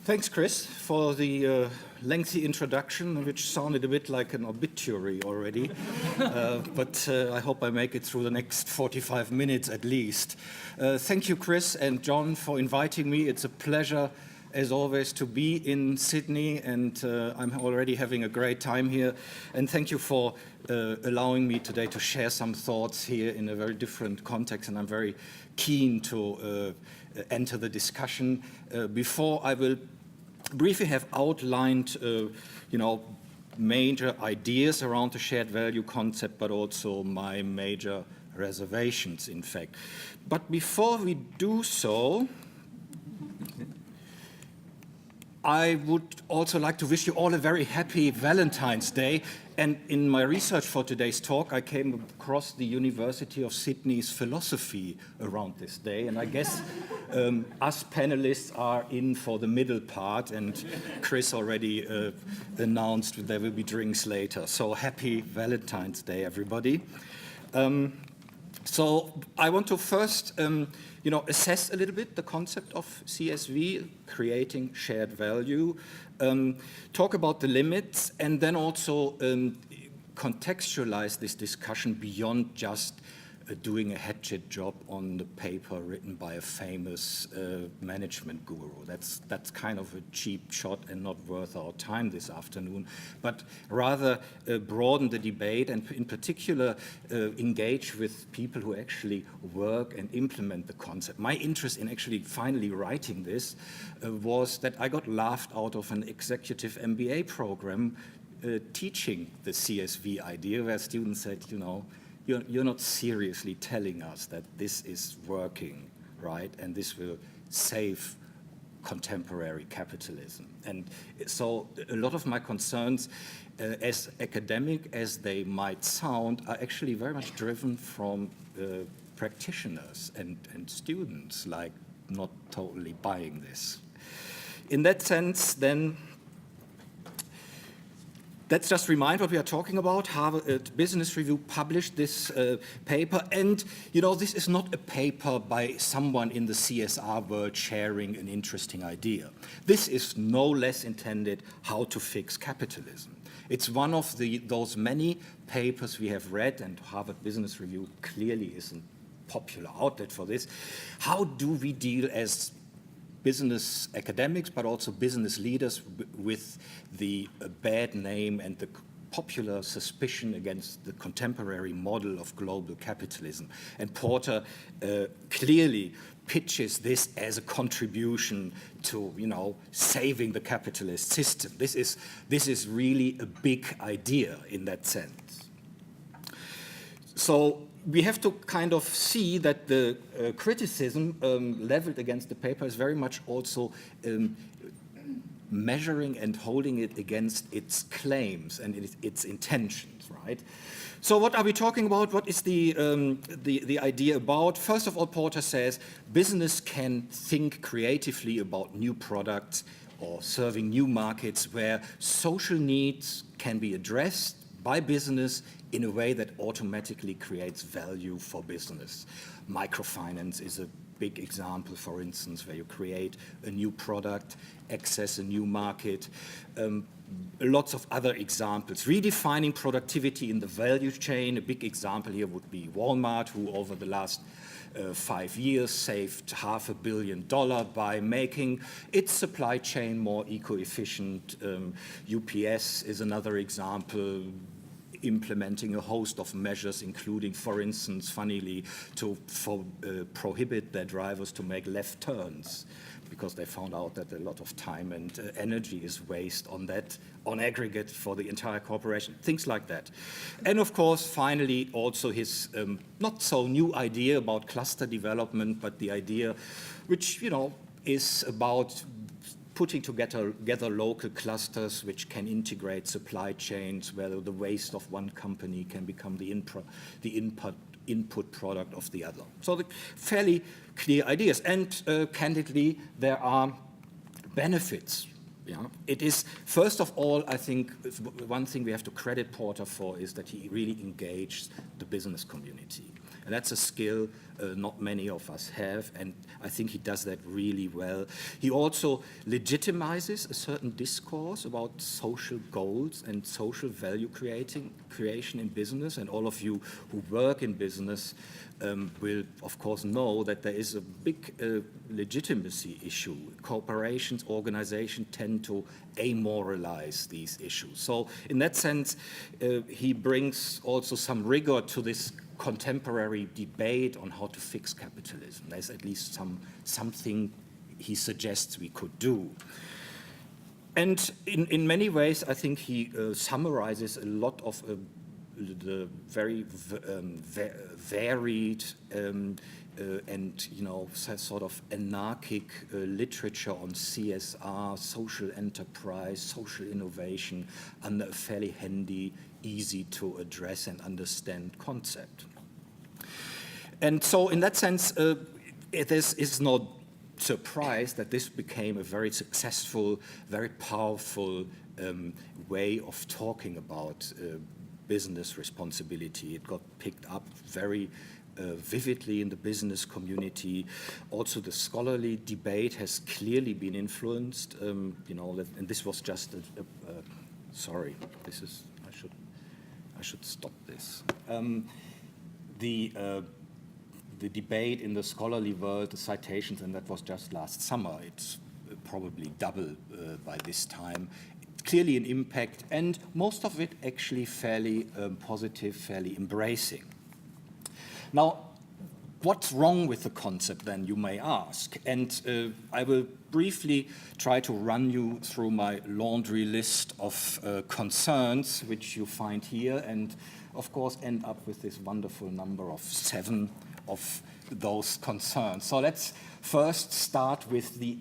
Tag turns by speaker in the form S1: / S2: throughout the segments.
S1: Thanks, Chris, for the lengthy introduction, which sounded a bit like an obituary already. But I hope I make it through the next 45 minutes at least. Thank you, Chris and John, for inviting me. It's a pleasure, as always, to be in Sydney, and I'm already having a great time here. And thank you for allowing me today to share some thoughts here in a very different context, and I'm very keen to enter the discussion. Before I will briefly have outlined, major ideas around the shared value concept, but also my major reservations, in fact. But before we do so, I would also like to wish you all a very happy Valentine's Day. And in my research for today's talk, I came across the University of Sydney's philosophy around this day. And I guess us panelists are in for the middle part. And Chris already announced there will be drinks later. So happy Valentine's Day, everybody. So I want to first assess a little bit the concept of CSV, creating shared value, talk about the limits, and then also contextualize this discussion beyond just doing a hatchet job on the paper written by a famous management guru. That's kind of a cheap shot and not worth our time this afternoon, but rather broaden the debate and in particular engage with people who actually work and implement the concept. My interest in actually finally writing this was that I got laughed out of an executive MBA program teaching the CSV idea, where students said, you're not seriously telling us that this is working, right? And this will save contemporary capitalism. And so a lot of my concerns, as academic as they might sound, are actually very much driven from practitioners and students, like not totally buying this. In that sense, then, let's just remind what we are talking about. Harvard Business Review published this paper, and this is not a paper by someone in the CSR world sharing an interesting idea. This is no less intended how to fix capitalism. It's one of those many papers we have read, and Harvard Business Review clearly is a popular outlet for this. How do we deal as business academics, but also business leaders with the bad name and the popular suspicion against the contemporary model of global capitalism? And Porter clearly pitches this as a contribution to, saving the capitalist system. This is really a big idea in that sense. So we have to kind of see that the criticism leveled against the paper is very much also measuring and holding it against its claims and its intentions, right? So what are we talking about? What is the idea about? First of all, Porter says business can think creatively about new products or serving new markets where social needs can be addressed by business in a way that automatically creates value for business. Microfinance is a big example, for instance, where you create a new product, access a new market. Lots of other examples. Redefining productivity in the value chain. A big example here would be Walmart, who over the last 5 years saved $500 million by making its supply chain more eco-efficient. UPS is another example, implementing a host of measures, including, for instance, funnily, to prohibit their drivers to make left turns, because they found out that a lot of time and energy is wasted on that, on aggregate for the entire corporation, things like that. And of course, finally, also his not so new idea about cluster development, but the idea which, is about putting together local clusters which can integrate supply chains, where the waste of one company can become the input product of the other. So the fairly clear ideas. And candidly, there are benefits. It is, first of all, I think one thing we have to credit Porter for is that he really engaged the business community. And that's a skill not many of us have, and I think he does that really well. He also legitimizes a certain discourse about social goals and social value creation in business, and all of you who work in business will, of course, know that there is a big legitimacy issue. Corporations, organizations tend to amoralize these issues. So in that sense, he brings also some rigor to this contemporary debate on how to fix capitalism. There's at least something he suggests we could do. And in many ways, I think he summarizes a lot of the very varied and sort of anarchic literature on CSR, social enterprise, social innovation, under a fairly handy, easy to address and understand concept. And so in that sense, it is no surprise that this became a very successful, very powerful way of talking about business responsibility. It got picked up very vividly in the business community. Also, the scholarly debate has clearly been influenced. And this was just sorry. This is I should stop this. The debate in the scholarly world, the citations, and that was just last summer. It's probably double by this time. Clearly an impact, and most of it actually fairly positive, fairly embracing. Now, what's wrong with the concept then, you may ask? And I will briefly try to run you through my laundry list of concerns, which you find here, and of course end up with this wonderful number of 7 of those concerns. So let's first start with the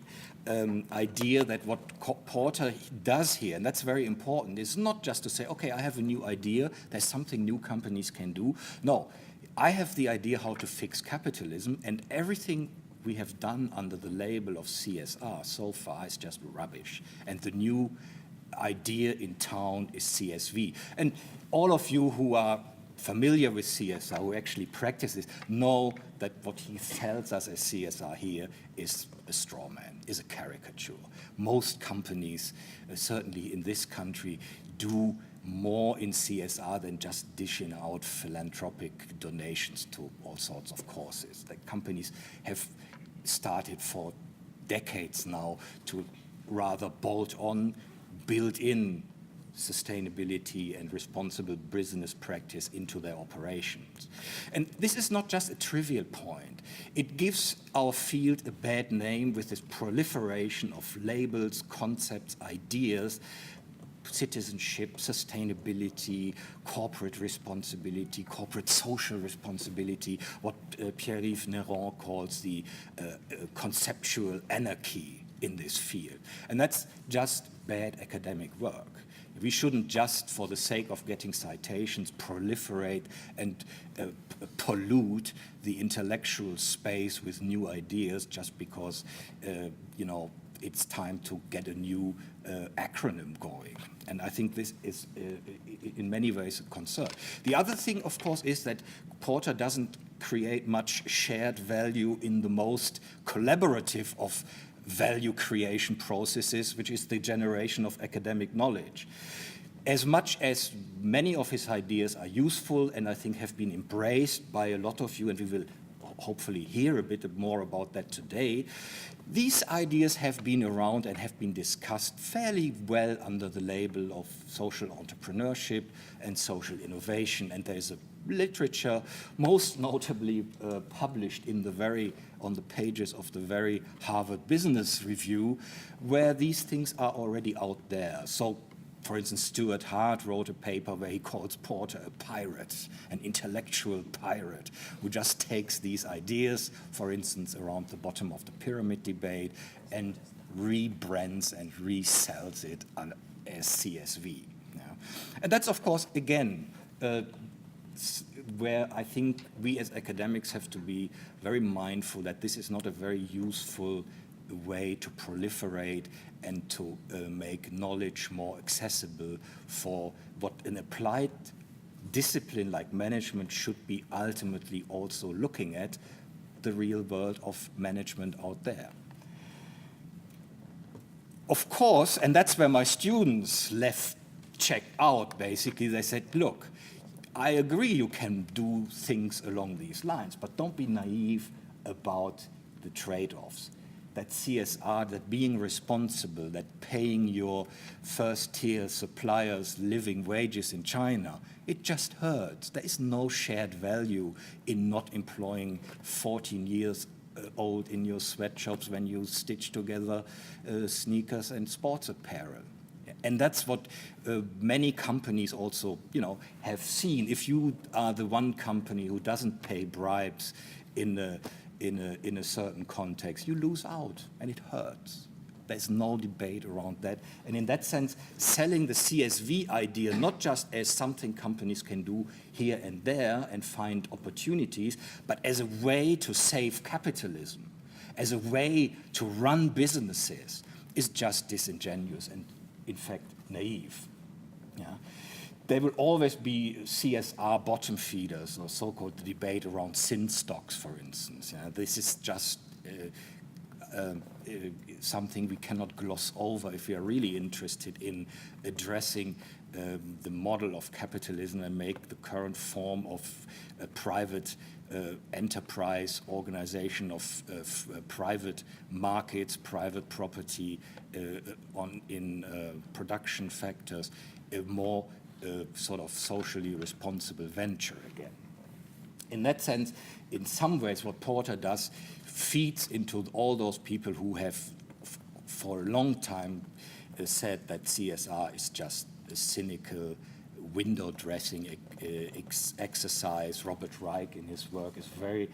S1: idea that what Porter does here, and that's very important, is not just to say, okay, I have a new idea, there's something new companies can do. No, I have the idea how to fix capitalism, and everything we have done under the label of CSR so far is just rubbish. And the new idea in town is CSV. And all of you who are familiar with CSR, who actually practice this, know that what he tells us as CSR here is a straw man, is a caricature. Most companies, certainly in this country, do more in CSR than just dishing out philanthropic donations to all sorts of causes. The companies have started for decades now to rather bolt on, build in sustainability and responsible business practice into their operations. And this is not just a trivial point. It gives our field a bad name with this proliferation of labels, concepts, ideas, citizenship, sustainability, corporate responsibility, corporate social responsibility, what Pierre-Yves Néron calls the conceptual anarchy in this field. And that's just bad academic work. We shouldn't just, for the sake of getting citations, proliferate and pollute the intellectual space with new ideas just because, it's time to get a new acronym going. And I think this is, in many ways, a concern. The other thing, of course, is that Porter doesn't create much shared value in the most collaborative of value creation processes, which is the generation of academic knowledge. As much as many of his ideas are useful and I think have been embraced by a lot of you, and we will hopefully hear a bit more about that today, these ideas have been around and have been discussed fairly well under the label of social entrepreneurship and social innovation, and there's a literature, most notably published on the pages of the very Harvard Business Review, where these things are already out there. So, for instance, Stuart Hart wrote a paper where he calls Porter a pirate, an intellectual pirate, who just takes these ideas, for instance, around the bottom of the pyramid debate, and rebrands and resells it as CSV. Yeah. And that's, of course, again, where I think we as academics have to be very mindful that this is not a very useful way to proliferate and to make knowledge more accessible for what an applied discipline like management should be ultimately also looking at the real world of management out there. Of course, and that's where my students checked out, basically. They said, look, I agree you can do things along these lines, but don't be naive about the trade-offs. That CSR, that being responsible, that paying your first-tier suppliers living wages in China, it just hurts. There is no shared value in not employing 14 years old in your sweatshops when you stitch together sneakers and sports apparel. And that's what many companies also, have seen. If you are the one company who doesn't pay bribes in a certain context, you lose out, and it hurts. There's no debate around that. And in that sense, selling the CSV idea not just as something companies can do here and there and find opportunities, but as a way to save capitalism, as a way to run businesses, is just disingenuous and, in fact, naive. Yeah? There will always be CSR bottom feeders, or so-called debate around sin stocks, for instance. Yeah? This is just something we cannot gloss over if we are really interested in addressing the model of capitalism and make the current form of a private enterprise organization of private markets, private property in production factors, a more sort of socially responsible venture again. In that sense, in some ways, what Porter does feeds into all those people who have, for a long time, said that CSR is just a cynical window dressing exercise. Robert Reich in his work is very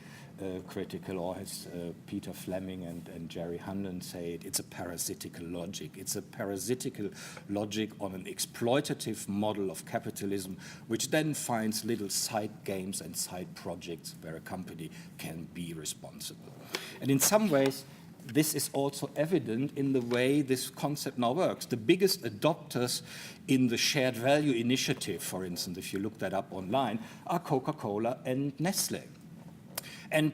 S1: critical, or as Peter Fleming and Jerry Hanlon say it, it's a parasitical logic. It's a parasitical logic on an exploitative model of capitalism, which then finds little side games and side projects where a company can be responsible. And in some ways, this is also evident in the way this concept now works. The biggest adopters in the shared value initiative, for instance, if you look that up online, are Coca-Cola and Nestle. And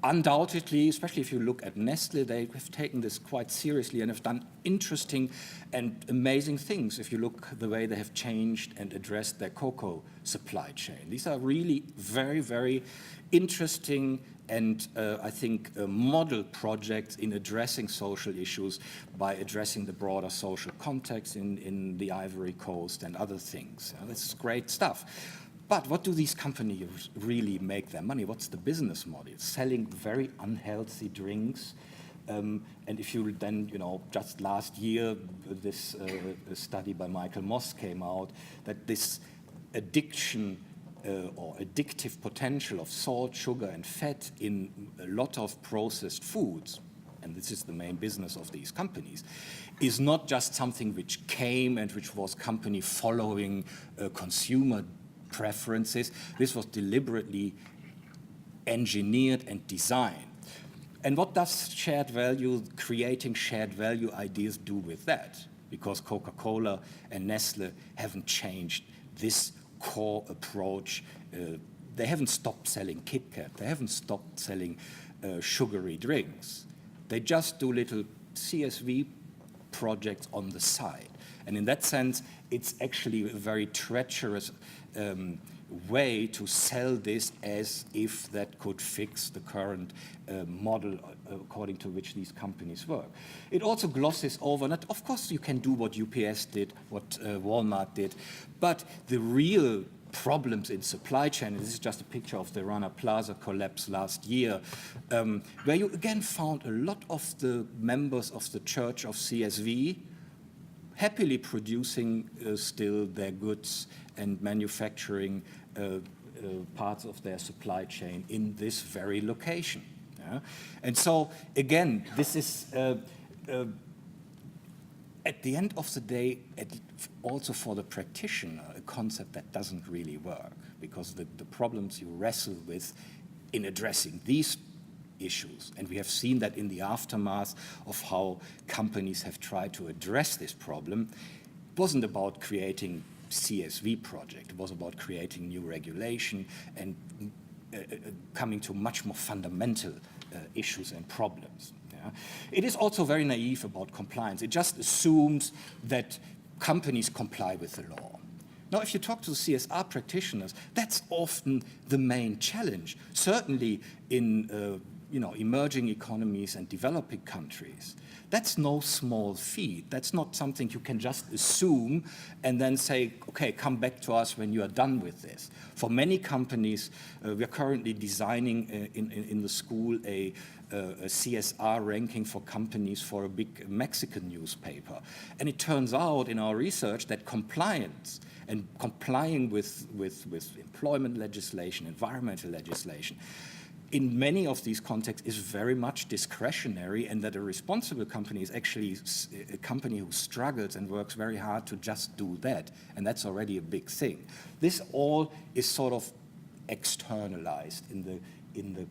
S1: undoubtedly, especially if you look at Nestle, they have taken this quite seriously and have done interesting and amazing things if you look the way they have changed and addressed their cocoa supply chain. These are really very, very interesting and I think model projects in addressing social issues by addressing the broader social context in the Ivory Coast and other things. This is great stuff. But what do these companies really make their money? What's the business model? Selling very unhealthy drinks. And if you then, just last year, this study by Michael Moss came out that this addiction or addictive potential of salt, sugar, and fat in a lot of processed foods, and this is the main business of these companies, is not just something which came and which was company following consumer preferences. This was deliberately engineered and designed. And what does shared value, creating shared value ideas do with that? Because Coca-Cola and Nestle haven't changed this core approach. They haven't stopped selling Kit Kat. They haven't stopped selling sugary drinks. They just do little CSV projects on the side. And in that sense, it's actually a very treacherous way to sell this as if that could fix the current model according to which these companies work. It also glosses over that, of course, you can do what UPS did, what Walmart did, but the real problems in supply chain, and this is just a picture of the Rana Plaza collapse last year, where you again found a lot of the members of the Church of CSV happily producing still their goods and manufacturing parts of their supply chain in this very location. Yeah? And so, again, this is, at the end of the day, also for the practitioner, a concept that doesn't really work, because the problems you wrestle with in addressing these issues, and we have seen that in the aftermath of how companies have tried to address this problem, wasn't about creating CSV project. It was about creating new regulation and coming to much more fundamental issues and problems. Yeah? It is also very naive about compliance. It just assumes that companies comply with the law. Now, if you talk to CSR practitioners, that's often the main challenge, certainly in emerging economies and developing countries. That's no small feat. That's not something you can just assume and then say, okay, come back to us when you are done with this. For many companies, we are currently designing in the school a CSR ranking for companies for a big Mexican newspaper. And it turns out in our research that compliance and complying with employment legislation, environmental legislation, in many of these contexts is very much discretionary, and that a responsible company is actually a company who struggles and works very hard to just do that, and that's already a big thing. This all is sort of externalized in the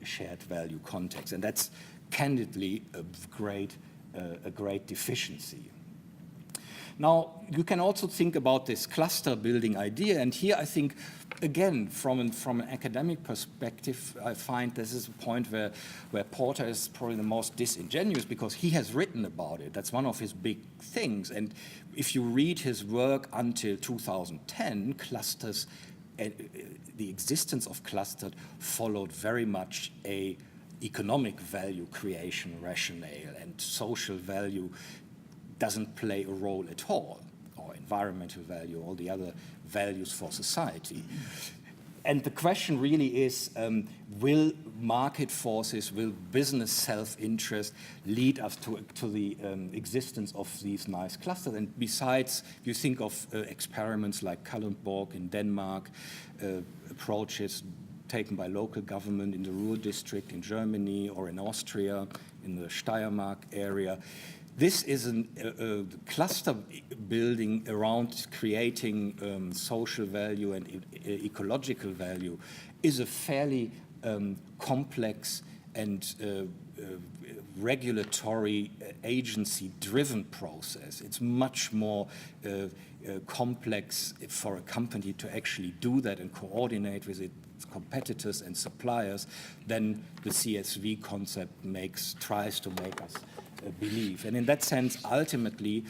S1: shared value context, and that's candidly a great deficiency. Now, you can also think about this cluster building idea, and here I think, again, from an academic perspective, I find this is a point where Porter is probably the most disingenuous, because he has written about it. That's one of his big things, and if you read his work until 2010, clusters, the existence of clusters followed very much a economic value creation rationale, and social value doesn't play a role at all, or environmental value, all the other values for society. And the question really is, will market forces, will business self-interest lead us to the existence of these nice clusters? And besides, you think of experiments like Kalundborg in Denmark, approaches taken by local government in the Ruhr district in Germany, or in Austria, in the Steiermark area. This is a cluster building around creating social value and ecological value is a fairly complex and regulatory agency-driven process. It's much more complex for a company to actually do that and coordinate with its competitors and suppliers than the CSV concept tries to make us believe. And in that sense, ultimately,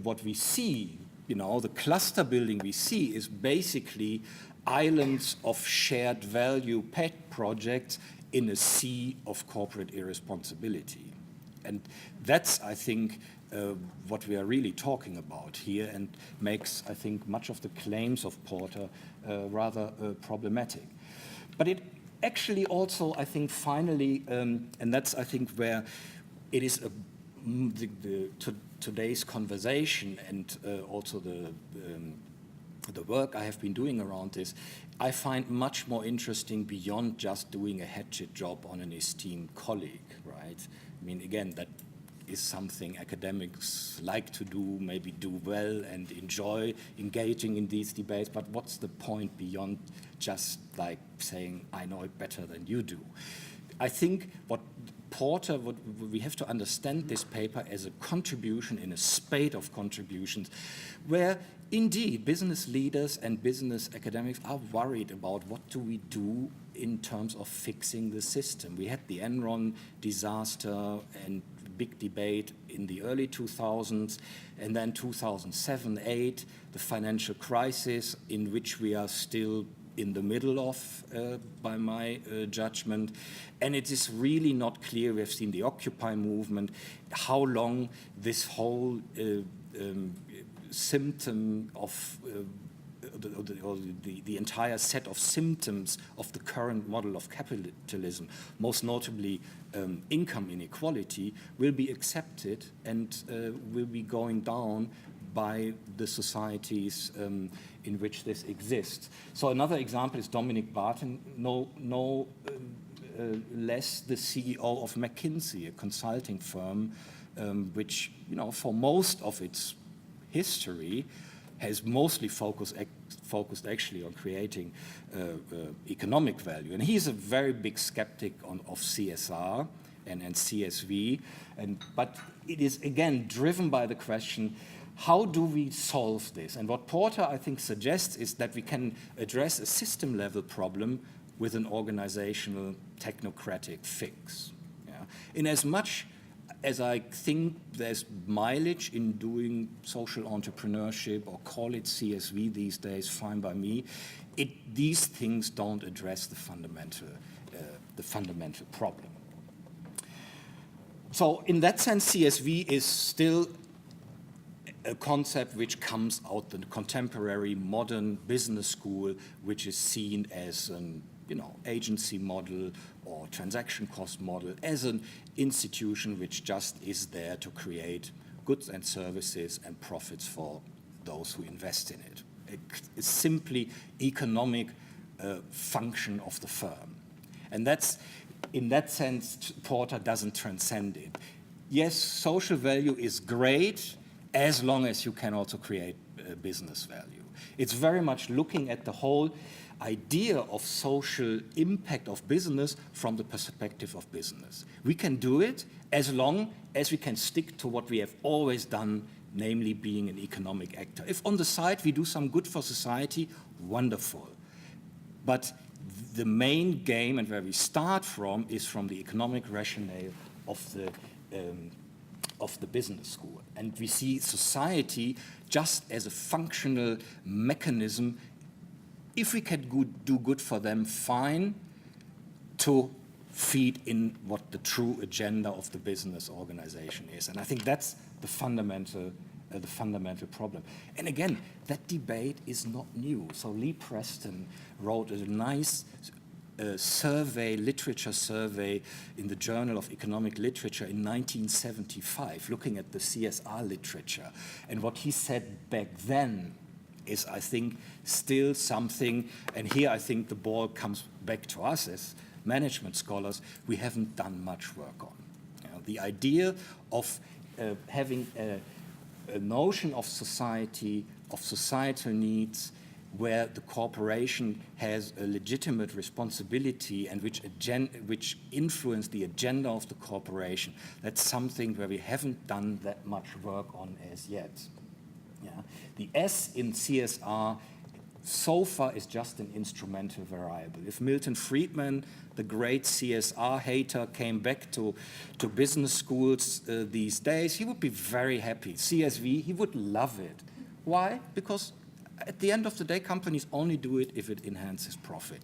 S1: what we see, the cluster building we see is basically islands of shared value pet projects in a sea of corporate irresponsibility. And that's, I think, what we are really talking about here, and makes, I think, much of the claims of Porter rather problematic. But it actually also, I think, finally, and that's, I think, where it is today's conversation and also the work I have been doing around this, I find much more interesting beyond just doing a hatchet job on an esteemed colleague, right? I mean, again, that is something academics like to do, maybe do well and enjoy engaging in these debates, but what's the point beyond just like saying, I know it better than you do? I think what we have to understand this paper as a contribution in a spate of contributions where indeed business leaders and business academics are worried about what do we do in terms of fixing the system. We had the Enron disaster and big debate in the early 2000s, and then 2007-8, the financial crisis in which we are still in the middle of, by my judgment. And it is really not clear, we have seen the Occupy movement, how long this whole symptom of, the entire set of symptoms of the current model of capitalism, most notably income inequality, will be accepted and will be going down by the societies in which this exists. So another example is Dominic Barton, no less the CEO of McKinsey, a consulting firm, which, for most of its history has mostly focused actually on creating economic value. And he's a very big skeptic of CSR and CSV, but it is again driven by the question, how do we solve this? And what Porter, I think, suggests is that we can address a system-level problem with an organizational technocratic fix. Yeah? In as much as I think there's mileage in doing social entrepreneurship, or call it CSV these days, fine by me, these things don't address the fundamental problem. So in that sense, CSV is still a concept which comes out the contemporary modern business school, which is seen as an agency model or transaction cost model, as an institution which just is there to create goods and services and profits for those who invest in it. It's simply economic function of the firm. And that's, in that sense, Porter doesn't transcend it. Yes, social value is great as long as you can also create business value. It's very much looking at the whole idea of social impact of business from the perspective of business. We can do it as long as we can stick to what we have always done, namely being an economic actor. If on the side we do some good for society, wonderful. But the main game, and where we start from, is from the economic rationale of the business school. And we see society just as a functional mechanism. If we can do good for them, fine, to feed in what the true agenda of the business organization is. And I think that's the fundamental problem. And again, that debate is not new. So Lee Preston wrote a nice literature survey in the Journal of Economic Literature in 1975, looking at the CSR literature. And what he said back then is, I think, still something, and here I think the ball comes back to us as management scholars, we haven't done much work on. The idea of having a notion of society, of societal needs, where the corporation has a legitimate responsibility and which influence the agenda of the corporation, that's something where we haven't done that much work on as yet. Yeah. The S in CSR so far is just an instrumental variable. If Milton Friedman, the great CSR hater, came back to business schools these days, he would be very happy. CSV, he would love it. Why? Because at the end of the day, companies only do it if it enhances profit.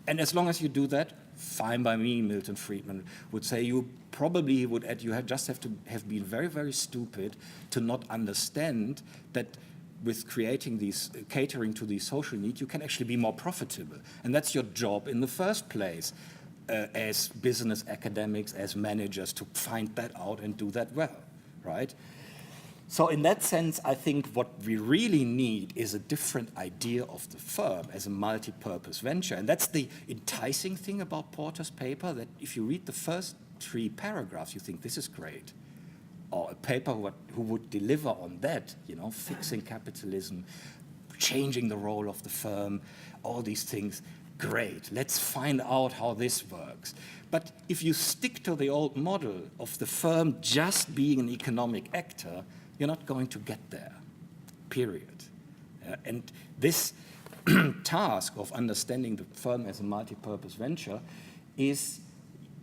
S1: And as long as you do that, fine by me, Milton Friedman would say. You probably would add, you just have to have been very, very stupid to not understand that with catering to these social needs, you can actually be more profitable. And that's your job in the first place as business academics, as managers, to find that out and do that well, right? So in that sense, I think what we really need is a different idea of the firm as a multi-purpose venture. And that's the enticing thing about Porter's paper, that if you read the first 3 paragraphs, you think this is great. Or a paper who would deliver on that, fixing capitalism, changing the role of the firm, all these things, great. Let's find out how this works. But if you stick to the old model of the firm just being an economic actor, you're not going to get there, period. And this task of understanding the firm as a multi-purpose venture is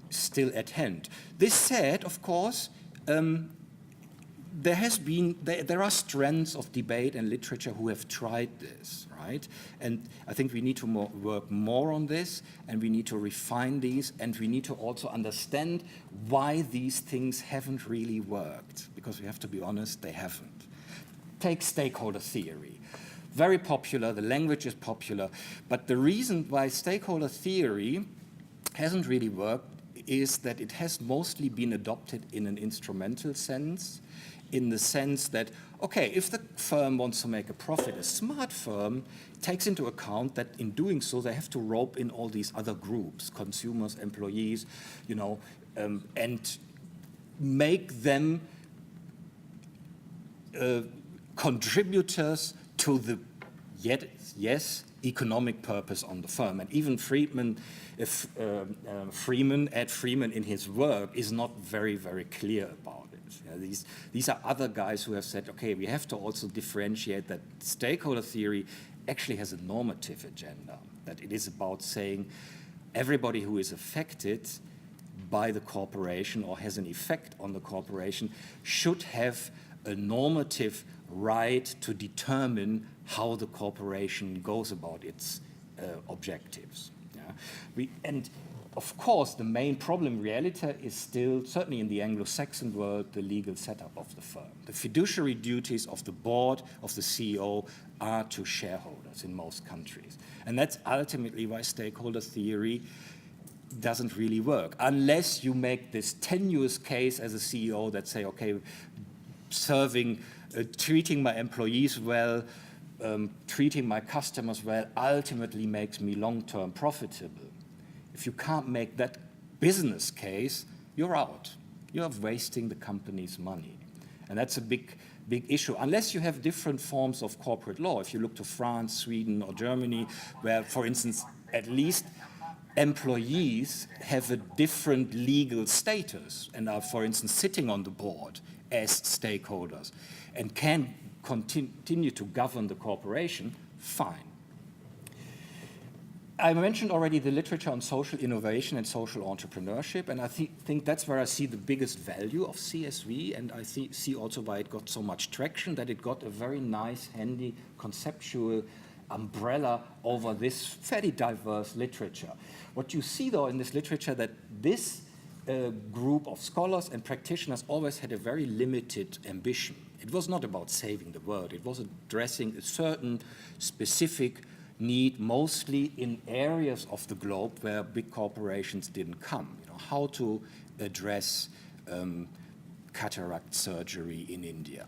S1: still at hand. This said, of course, there are strands of debate and literature who have tried this, right? And I think we need to work more on this, and we need to refine these, and we need to also understand why these things haven't really worked, because we have to be honest, they haven't. Take stakeholder theory. Very popular, the language is popular, but the reason why stakeholder theory hasn't really worked is that it has mostly been adopted in an instrumental sense, in the sense that, okay, if the firm wants to make a profit, a smart firm takes into account that in doing so, they have to rope in all these other groups, consumers, employees, and make them contributors to the, economic purpose on the firm. And even Freeman in his work is not very, very clear about it. These are other guys who have said, okay, we have to also differentiate that stakeholder theory actually has a normative agenda, that it is about saying everybody who is affected by the corporation or has an effect on the corporation should have a normative right to determine how the corporation goes about its objectives. Yeah? And of course, the main problem in reality is still, certainly in the Anglo-Saxon world, the legal setup of the firm. The fiduciary duties of the board, of the CEO, are to shareholders in most countries. And that's ultimately why stakeholder theory doesn't really work, unless you make this tenuous case as a CEO that say, okay, treating my employees well, treating my customers well, ultimately makes me long-term profitable. If you can't make that business case, you're out. You're wasting the company's money. And that's a big issue, unless you have different forms of corporate law. If you look to France, Sweden, or Germany, where, for instance, at least employees have a different legal status and are, for instance, sitting on the board as stakeholders and can continue to govern the corporation, fine. I mentioned already the literature on social innovation and social entrepreneurship, and I think that's where I see the biggest value of CSV, and I see also why it got so much traction, that it got a very nice, handy, conceptual umbrella over this fairly diverse literature. What you see, though, in this literature, that this group of scholars and practitioners always had a very limited ambition. It was not about saving the world. It was addressing a certain specific need, mostly in areas of the globe where big corporations didn't come. How to address cataract surgery in India.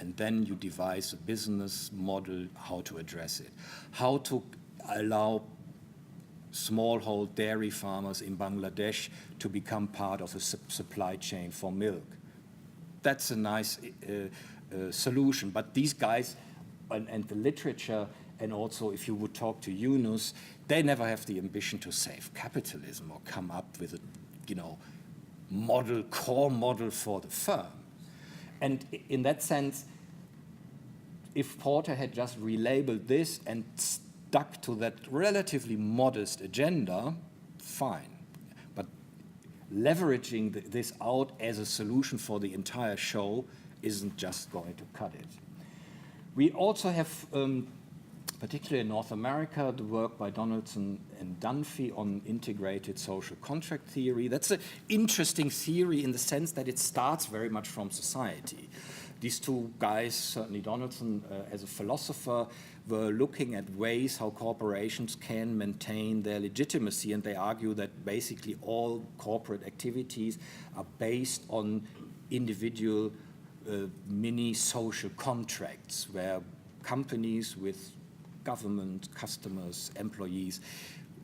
S1: And then you devise a business model how to address it. How to allow smallhold dairy farmers in Bangladesh to become part of a supply chain for milk. That's a nice solution. But these guys and the literature, and also if you would talk to Yunus, they never have the ambition to save capitalism or come up with a core model for the firm. And in that sense, if Porter had just relabeled this and stuck to that relatively modest agenda, fine. But leveraging this out as a solution for the entire show isn't just going to cut it. We also have, particularly in North America, the work by Donaldson and Dunphy on integrated social contract theory. That's an interesting theory in the sense that it starts very much from society. These two guys, certainly Donaldson as a philosopher, were looking at ways how corporations can maintain their legitimacy, and they argue that basically all corporate activities are based on individual mini social contracts where companies with government, customers, employees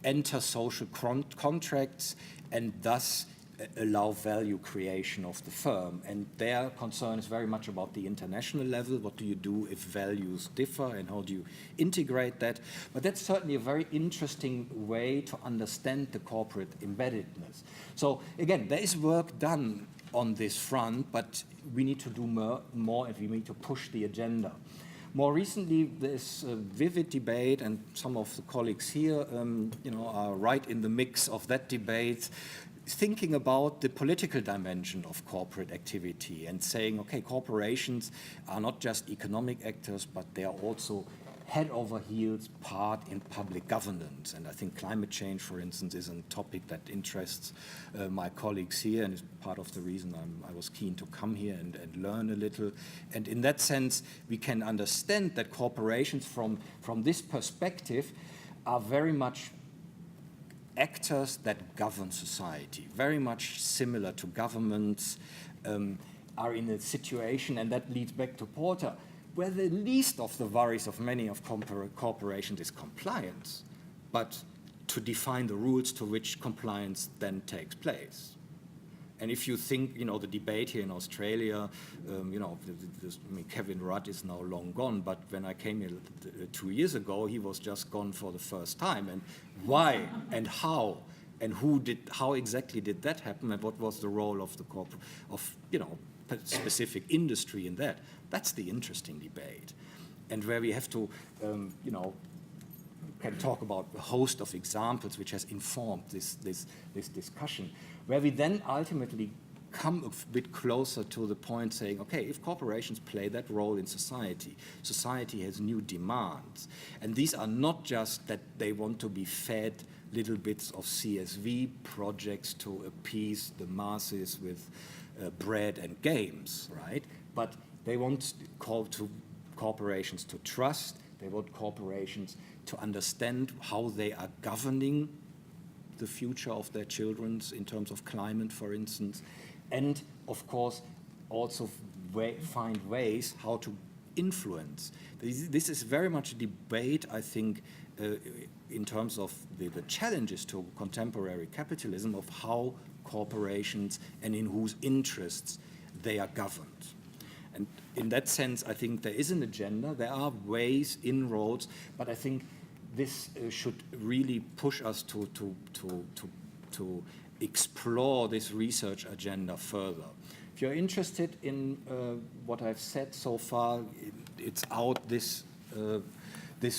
S1: enter social contracts and thus allow value creation of the firm. And their concern is very much about the international level. What do you do if values differ and how do you integrate that? But that's certainly a very interesting way to understand the corporate embeddedness. So again, there is work done on this front, but we need to do more and we need to push the agenda. More recently, there's a vivid debate, and some of the colleagues here are right in the mix of that debate, thinking about the political dimension of corporate activity and saying, okay, corporations are not just economic actors, but they are also head over heels part in public governance. And I think climate change, for instance, is a topic that interests my colleagues here, and is part of the reason I was keen to come here and learn a little. And in that sense, we can understand that corporations from this perspective are very much actors that govern society, very much similar to governments, are in a situation, and that leads back to Porter, where the least of the worries of many of corporations is compliance, but to define the rules to which compliance then takes place. And if you think, the debate here in Australia, Kevin Rudd is now long gone, but when I came here 2 years ago, he was just gone for the first time. And why and how and how exactly did that happen, and what was the role of the specific industry in that. That's the interesting debate, and where we have to, can talk about a host of examples which has informed this discussion, where we then ultimately come a bit closer to the point saying, okay, if corporations play that role in society, society has new demands. And these are not just that they want to be fed little bits of CSV projects to appease the masses with bread and games, right? But they want corporations to trust, they want corporations to understand how they are governing the future of their children in terms of climate, for instance, and of course also find ways how to influence. This is very much a debate, I think, in terms of the challenges to contemporary capitalism, of how corporations and in whose interests they are governed. And in that sense, I think there is an agenda, there are ways, inroads, but I think this should really push us to explore this research agenda further. If you're interested in what I've said so far, it's out this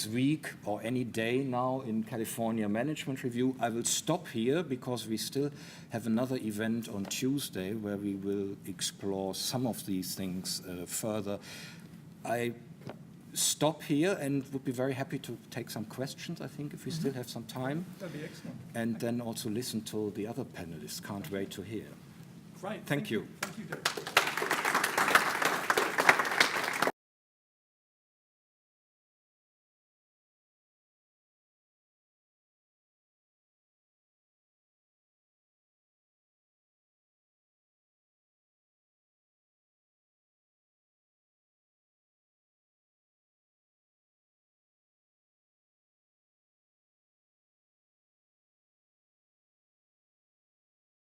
S1: week or any day now in California Management Review. I will stop here because we still have another event on Tuesday where we will explore some of these things further. I stop here and would be very happy to take some questions, I think, if we still have some time.
S2: That'd be excellent.
S1: And then also listen to the other panelists. Can't wait to hear.
S2: Right.
S1: Thank you.
S2: Thank you, Dirk.